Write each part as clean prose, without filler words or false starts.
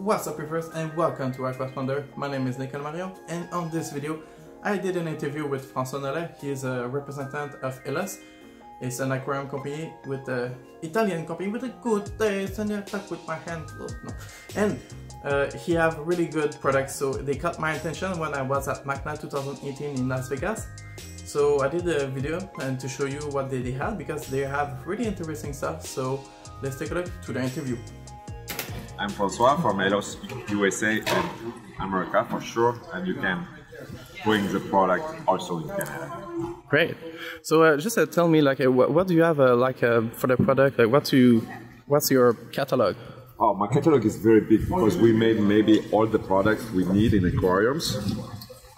What's up, Reefers, and welcome to AquaTest. My name is Nicole Mario, and on this video I did an interview with François Nollet. He is a representative of ELOS. It's an aquarium company with an Italian company with a good taste, and I talk with my hand. Oh, no. And he have really good products, so they caught my attention when I was at MACNA 2018 in Las Vegas. So I did a video and to show you what they had, because they have really interesting stuff. So let's take a look to the interview. I'm François from ELOS USA and America for sure, and you can bring the product also in Canada. Great. So just tell me, like, what do you have for the product? Like, what's your catalog? Oh, my catalog is very big because we made maybe all the products we need in aquariums.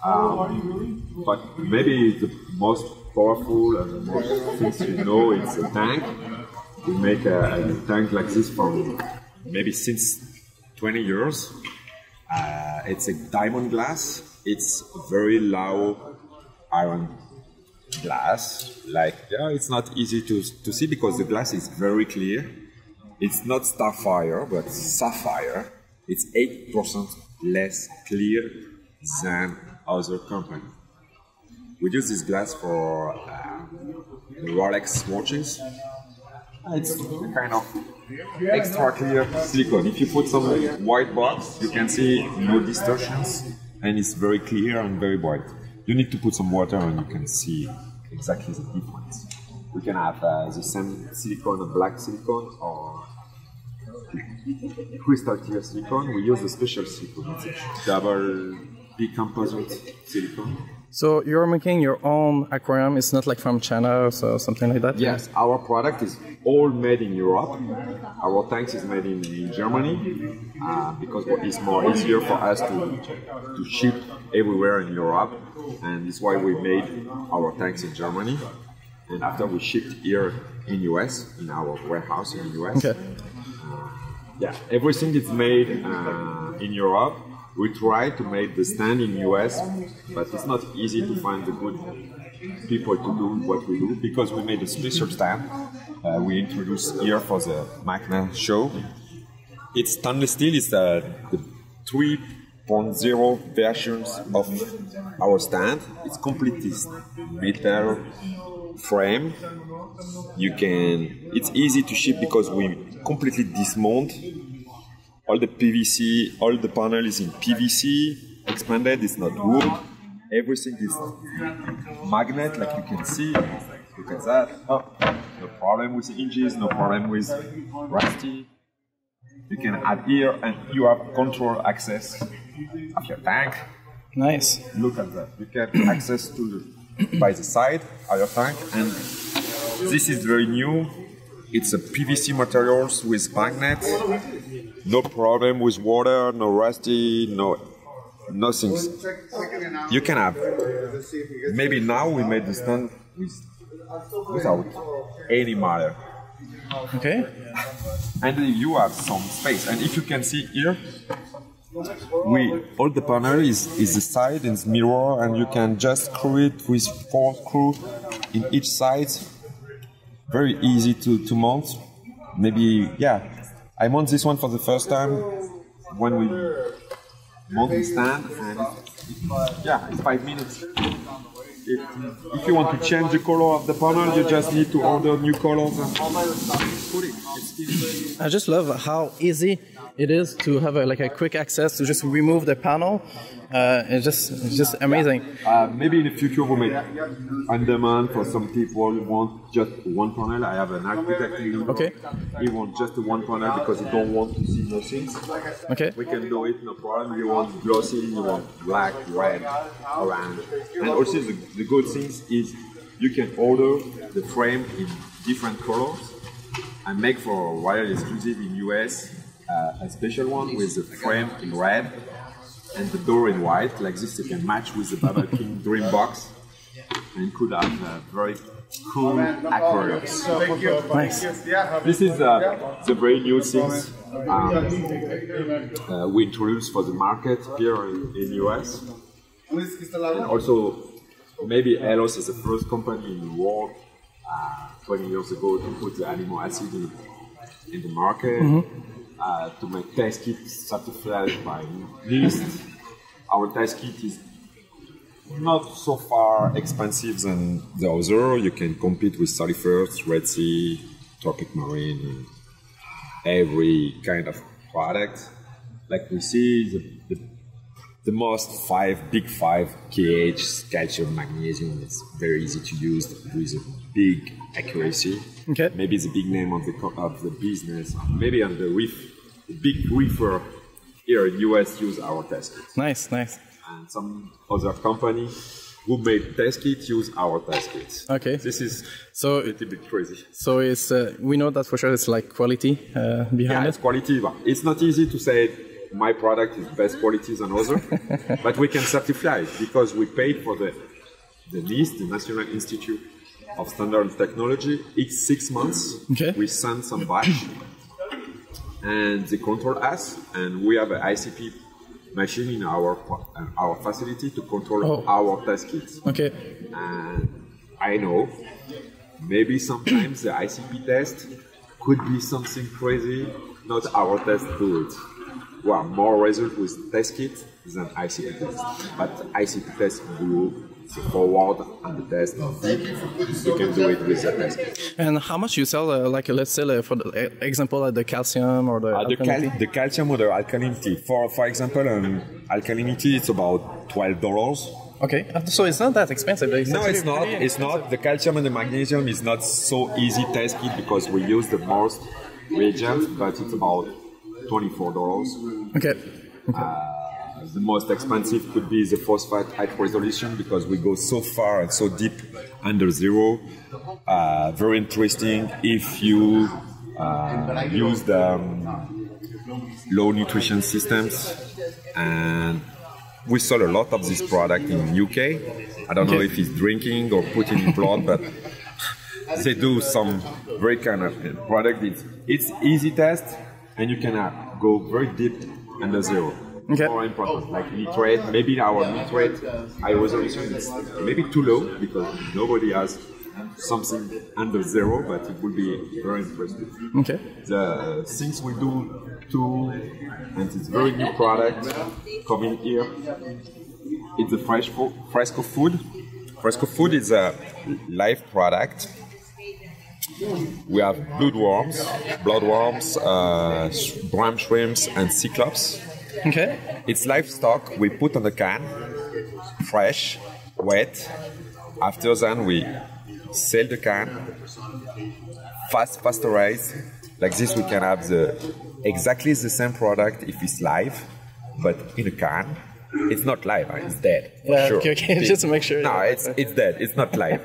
But maybe the most powerful and the most things you know, it's a tank. We make a tank like this from maybe since 20 years. It's a diamond glass. It's very low iron glass. Like, yeah, it's not easy to see because the glass is very clear. It's not sapphire, but sapphire. It's 8% less clear than other company. We use this glass for the Rolex watches. It's a kind of extra clear silicone. If you put some white box, you can see no distortions, and it's very clear and very white. You need to put some water and you can see exactly the difference. We can have the same silicone, a black silicone, or crystal clear silicone. We use a special silicone. It's a double decomposite silicone. So you're making your own aquarium. It's not like from China or something like that? Yes, our product is all made in Europe. Our tanks is made in Germany because it's more easier for us to ship everywhere in Europe, and that's why we made our tanks in Germany. And after we shipped here in US, in our warehouse in US. Okay. Yeah, everything is made in Europe. We try to make the stand in US, but it's not easy to find the good people to do what we do, because we made a special stand we introduced here for the MACNA show. It's stainless steel. It's the 3.0 versions of our stand. It's completely metal frame. It's easy to ship because we completely dismount. All the PVC, all the panel is in PVC, expanded, it's not wood. Everything is magnet, like you can see. Look at that. Oh, no problem with the hinges, no problem with rusty. You can add here and you have control access of your tank. Nice. Look at that. You can access to by the side of your tank, and this is very new. It's a PVC materials with magnet. No problem with water, no rusty, nothing. You can have. Maybe now we made the stand without any matter. Okay. And you have some space. And if you can see here, all the panel is the side and mirror, and you can just screw it with 4 screws in each side. Very easy to mount. Maybe, yeah. I mount this one for the first time when we mount the stand, and yeah, it's 5 minutes. If you want to change the color of the panel, you just need to order new colors and put it. It's easy. I just love how easy it is to have a quick access to just remove the panel. It's just amazing. Maybe in the future we may on demand for some people who want just one panel. I have an architect in Europe. Okay. He wants just one panel because he don't want to see nothing. Okay. We can do it, no problem. You want glossy, you want black, red, orange. And also the good thing is you can order the frame in different colors and make for Royal exclusive in US a special one with the frame in red and the door in white. Like this, you can match with the Bubble King Dream Box and could have very cool aquariums. Nice. This is the very new things we introduced for the market here in US. And also, maybe ELOS is the first company in the world 20 years ago to put the amino acid in the market. to make test kits certified by NIST. Our test kit is not so far expensive than the other. You can compete with 31st, Red Sea, Tropic Marine, and every kind of product. Like we see the most big five KH, calcium, magnesium. It's very easy to use with a big accuracy. Okay. Maybe the big name of the business. Maybe on the Reef, the big reefer here in US use our test kits. Nice. And some other company who made test kits use our test kits. Okay. This is so a little bit crazy. So it's we know that for sure. It's like quality behind Yeah, it. it's quality. But it's not easy to say my product is best quality than other, but we can certify it because we paid for the NIST, the National Institute of Standard and Technology. Each 6 months, Okay. we send some batch, and they control us, and we have an ICP machine in our facility to control our test kits. Okay. And I know maybe sometimes the ICP test could be something crazy, not our test do it. We have more result with test kit than ICP test. But ICP test do the forward and the test deep. You can do it with the test kit. And how much you sell? Like let's say for the example, the calcium or the alkalinity? The calcium or the alkalinity. For example, alkalinity it's about $12. Okay, so it's not that expensive. No, it's not. It's not. The calcium and the magnesium is not so easy test kit because we use the most reagents, but it's about $24. Okay. The most expensive could be the phosphate high resolution because we go so far and so deep under zero. Very interesting if you use the low nutrition systems. And we sell a lot of this product in UK. I don't know if it's drinking or put in blood, but they do some very kind of product. It's easy test, and you can go very deep under zero. Okay. More important, like nitrate. Maybe our nitrate high resolution is maybe too low because nobody has something under zero, but it will be very interesting. Okay. The things we do too, and it's very new product coming here. It's the Fresco Food. Fresco Food is a live product. We have bloodworms, bram shrimps, and cyclops. Okay. It's livestock we put on the can, fresh, wet. After then we sell the can, pasteurized. Like this we can have exactly the same product if it's live, but in a can. It's not live, it's dead. Yeah, sure. okay, just to make sure. No, it's dead, it's not live.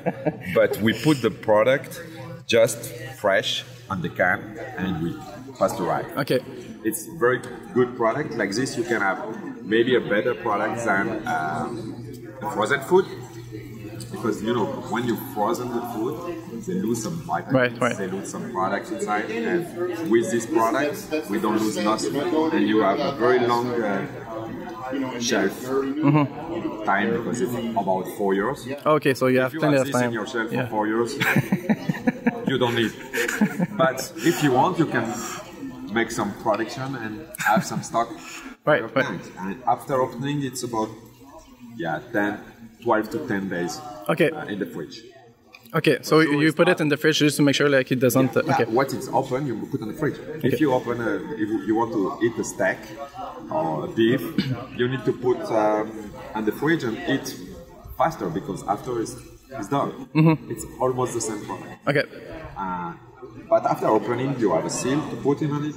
But we put the product just fresh on the can and we pasteurize. Okay. It's very good product. Like this, you can have maybe a better product than frozen food, because you know when you frozen the food, they lose some vitamins, right. They lose some products inside, and with this product, we don't lose nothing, and you have a very long shelf time because it's about 4 years. Okay, so you have plenty of this time. in your shelf for 4 years, you don't need. But if you want, you can make some production and have some stock. Right. And after opening, it's about 12 to 10 days. Okay. In the fridge. Okay, so you put it in the fridge just to make sure like it doesn't. Okay. Once it's open, you put in the fridge. Okay. If you open, if you want to eat a steak or a beef, you need to put in the fridge and eat faster because after it's done. It's almost the same product. Okay. But after opening, you have a seal to put in on it.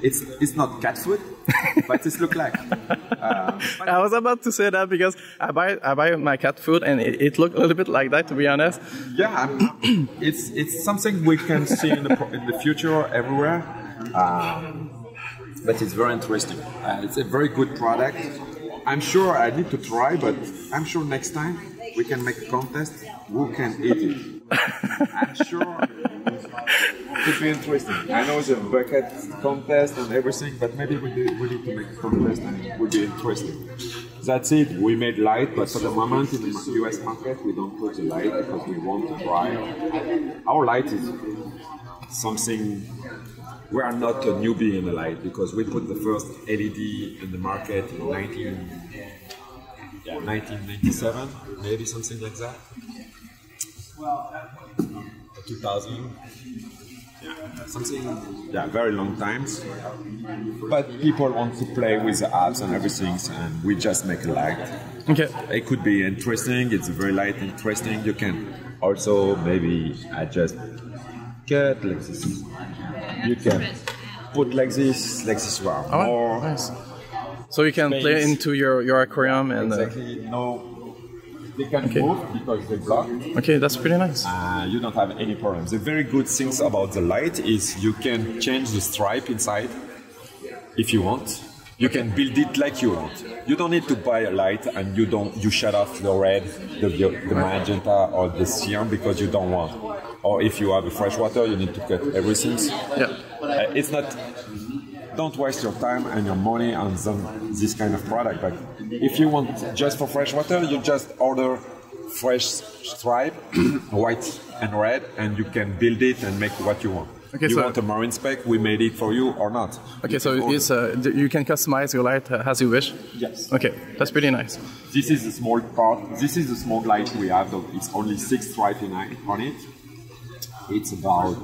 It's not cat food, but it looks like. I was about to say that because I buy my cat food and it looked a little bit like that, to be honest. Yeah, it's something we can see in the future everywhere. But it's very interesting. It's a very good product. I'm sure I need to try, but I'm sure next time we can make a contest who can eat it. I'm sure it could be interesting. I know the bucket contest and everything, but maybe we need to make a contest and it would be interesting. That's it. We made light, but for the moment in the US market, we don't put the light because we want to try. Our light is something. We are not a newbie in the light because we put the first LED in the market in 1997, maybe something like that. 2000. Very long times. But people want to play with the apps and everything, and we just make a light. Okay. It could be interesting. It's very light, interesting. You can also maybe adjust cut like this. You can put like this wow. More. Nice. So you can play into your aquarium and exactly. No. They can move because they block. Okay, that's pretty nice. You don't have any problems. The very good things about the light is you can change the stripe inside if you want. You can build it like you want. You don't need to buy a light and you shut off the red, the magenta or the cyan because you don't want. Or if you have a freshwater, you need to cut everything. Yeah. It's not. Don't waste your time and your money on this kind of product. But if you want just for freshwater, you just order fresh stripe, white and red, and you can build it and make what you want. Okay, you want a marine spec, we made it for you or not. Okay, so it's, you can customize your light as you wish? Yes. Okay, that's pretty nice. This is the small part. This is the small light we have. It's only 6 stripes on it. It's about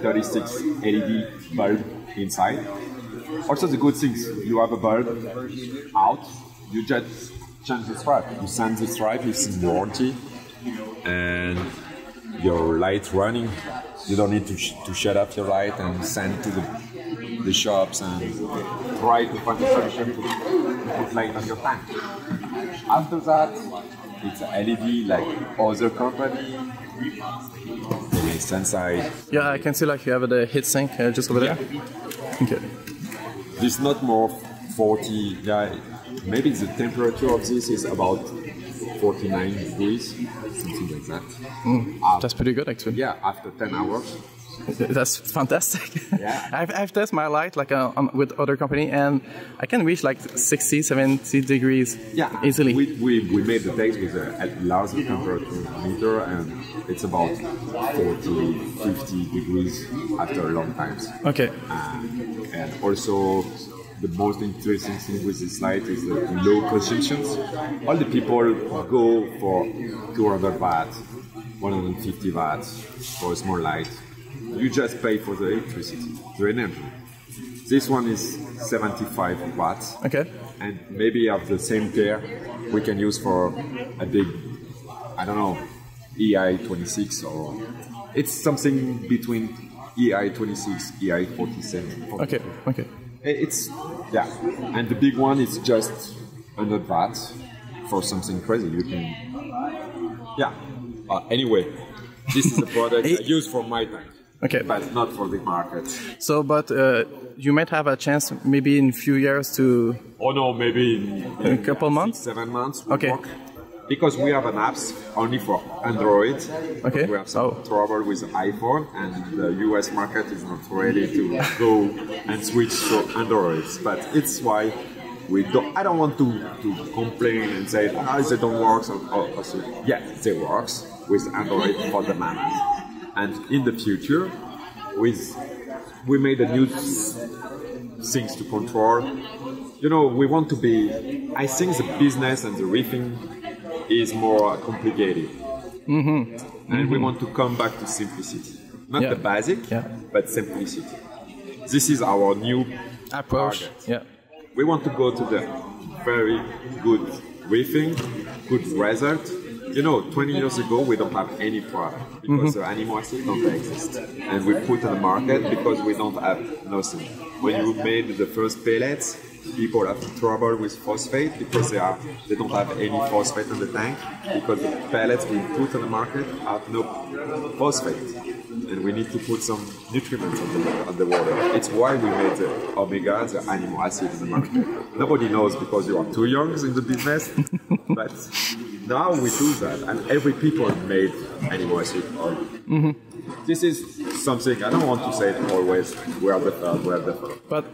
36 LED bulb inside. Also the good things, you have a bulb out, you just change the stripe. You send the stripe, it's in warranty, and your light running. You don't need to shut off your light and send to the shops and try to find a solution to put light on your tank. After that, it's a LED like other company. Inside. Yeah, I can see like you have the heat sink just over there. Okay. It's not more 40. Yeah, maybe the temperature of this is about 49 degrees, something like that. That's pretty good actually. Yeah, after 10 hours. That's fantastic. Yeah. I've tested my light like with other company and I can reach like 60, 70 degrees easily. We made the test with a larger temperature meter and it's about 40, 50 degrees after a long time. Okay. And also the most interesting thing with this light is the low consumptions. All the people go for 200 watts, 150 watts for a small light. You just pay for the electricity, the energy. This one is 75 watts. Okay. And maybe of the same care we can use for a big, I don't know, EI26 or it's something between EI26, EI47. Okay, okay. It's, and the big one is just 100 watts for something crazy. You can, anyway, this is a product I use for my tank. Okay. But not for the market. So, but you might have a chance maybe in a few years to... Oh no, maybe in a couple months? 7 months. Okay. Work. Because we have an apps only for Android. Okay. We have some trouble with iPhone and the US market is not ready to go and switch to Androids. But it's why I don't want to complain and say, they don't work. They work with Android for the moment. And in the future, we made a new things to control. You know, we want to be. I think the business and the reefing is more complicated, and we want to come back to simplicity, not the basic, but simplicity. This is our new approach. Target. We want to go to the very good reefing, good result. You know, 20 years ago, we don't have any product because the amino acid don't exist. And we put on the market because we don't have nothing. When you made the first pellets, people have trouble with phosphate because they don't have any phosphate in the tank because the pellets we put on the market have no phosphate. And we need to put some nutrients on the water. It's why we made the omega, the amino acid in the market. Nobody knows because you are too young in the business, but now we do that, and every people made amino acid oil. This is something. I don't want to say it always. We are the first. We are the first. But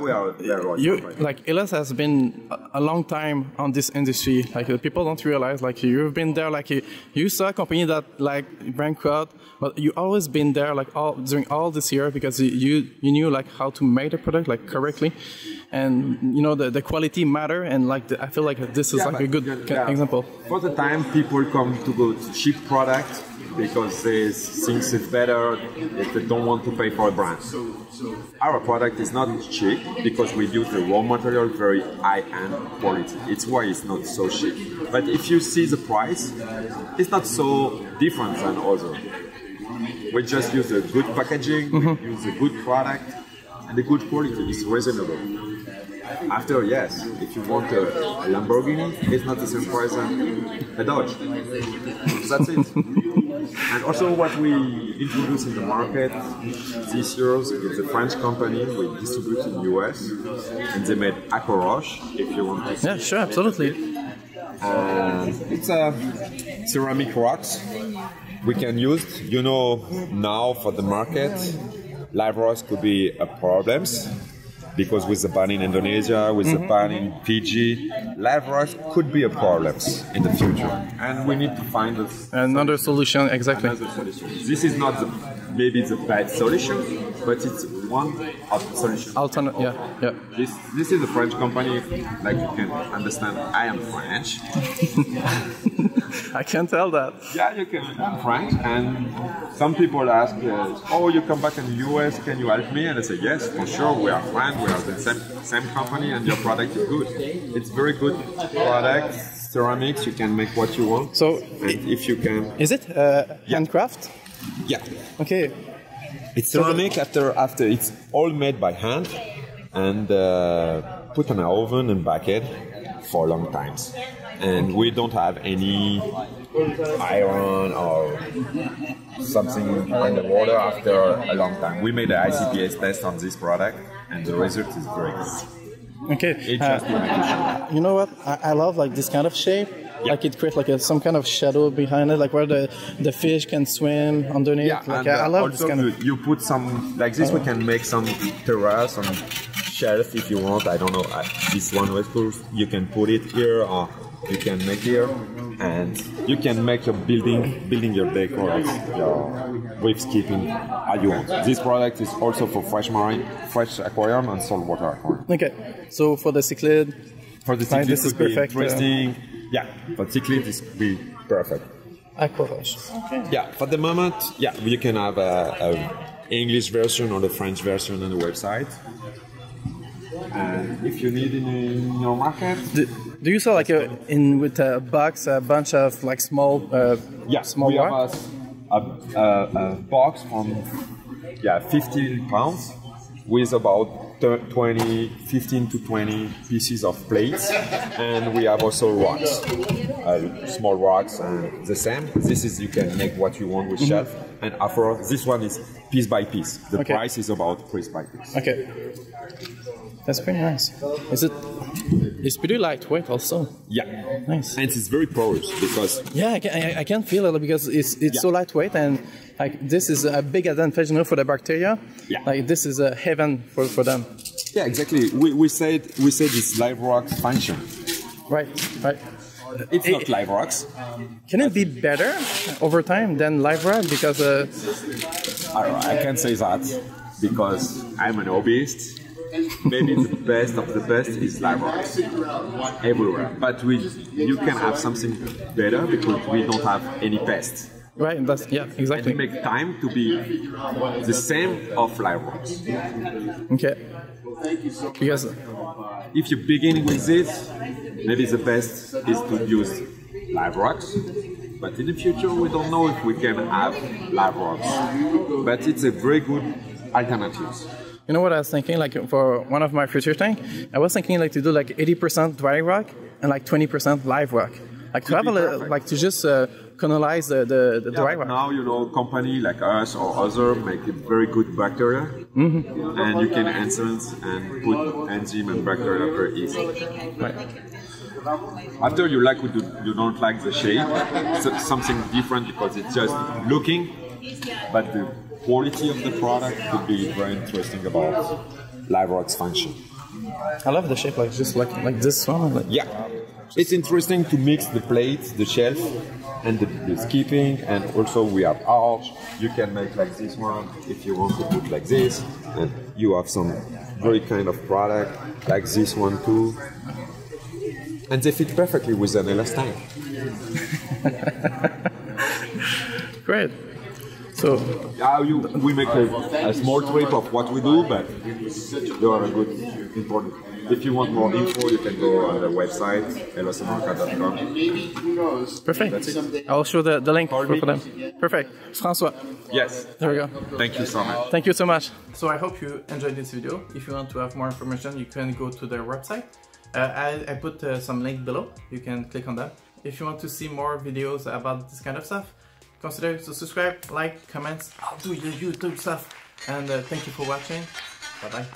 we are there. you like Elos has been a long time on this industry. Like people don't realize. Like you've been there. Like you saw a company that like bankrupt, but you always been there. Like during all this year because you knew like how to make the product like correctly, and you know the quality matter. And like I feel like this is like a good example. For the time, people come to go to cheap product because they think it's better if they don't want to pay for a brand. Our product is not cheap because we use the raw material very high-end quality. It's why it's not so cheap. But if you see the price, it's not so different than others. We just use a good packaging, we use a good product, and the good quality is reasonable. After, yes, if you want a Lamborghini, it's not the same price than a Dodge. That's it. And also what we introduced in the market this year is a French company. We distribute in the US, and they made AquaRoche, if you want to see. Yeah, sure, absolutely. It's ceramic rocks we can use. You know, now for the market, live rocks could be a problem. Because with the ban in Indonesia, with the ban in Fiji, live rocks could be a problem in the future. And we need to find another solution, exactly. Another solution. This is not maybe the bad solution, but it's one of the solutions. Yeah. This is a French company, like you can understand, I am French. I can tell that. Yeah, you can. I'm French, and some people ask, "Oh, you come back in the US? Can you help me?" And I say, "Yes, for sure. We are friends. We are the same company, and your product is good. It's very good product. Ceramics. You can make what you want. So, and if you can, is it handcraft? Yeah. Okay. It's ceramic after it's all made by hand and put in an oven and bake it for long times. And we don't have any iron or something in the water after a long time. We made an ICPS test on this product, and the result is very good. Okay. It's just you know what? I love like this kind of shape. Yeah. Like it creates like some kind of shadow behind it, like where the fish can swim underneath. Yeah, like, and I love also this kind of. You put some like this. We can make some terrace, some shelf if you want. I don't know. This one was cool. You can put it here, or you can make here, and you can make your building your decor, your reef keeping how you want. This product is also for fresh aquarium and saltwater aquarium. Okay, so for the Cichilide, this would be perfect. Interesting. Yeah, for Cichilide this would be perfect. AquaRoche. Okay. Yeah, for the moment, yeah, you can have a English version or the French version on the website. And if you need in your market, do you sell like with a box a bunch of like small small we rock? have a box from 15 pounds with about 15 to 20 pieces of plates, and we have also rocks, small rocks, and the same. This is you can make what you want with shelf, and after this one is piece by piece. The price is about piece by piece. Okay. That's pretty nice. It's pretty lightweight also. Yeah. Nice. And it's very porous because... Yeah, I can feel it because it's so lightweight, and like this is a big advantage, you know, for the bacteria. Yeah. Like this is a heaven for them. Yeah, exactly. We said it's live rock function. Right. It's not live rocks. Can it be better over time than live rock? Because I can't say that because I'm an hobbyist. Maybe the best of the best is live rocks everywhere. But you can have something better because we don't have any pests. Right, exactly. And we make time to be the same of live rocks. Okay. Because if you begin with this, maybe the best is to use live rocks. But in the future, we don't know if we can have live rocks. But it's a very good alternative. You know what I was thinking? Like for one of my future tank, I was thinking like to do like 80% dry rock and like 20% live rock. Like to have like to just colonize the dry rock. Now you know company like us or other make a very good bacteria, and you can enhance and put enzyme and bacteria very easy. Right. After you don't like the shape, it's something different because it's just looking, but quality of the product could be very interesting about live rods function. I love the shape, like just like this one. Like. Yeah, it's interesting to mix the plates, the shelf, and the skipping, and also we have arch. You can make like this one if you want to put like this, and you have some very kind of product like this one too, and they fit perfectly with an ELOS tank. Great. So we make a small trip of what we do, but you are a good important. If you want more info, you can go on the website elosamerica.com. Perfect. I'll show the link for them. Perfect. François. Yes. There we go. Thank you so much. Thank you so much. So I hope you enjoyed this video. If you want to have more information, you can go to their website. I put some link below. You can click on that. If you want to see more videos about this kind of stuff, consider to subscribe, like, comments. I'll do your YouTube stuff. And thank you for watching. Bye bye.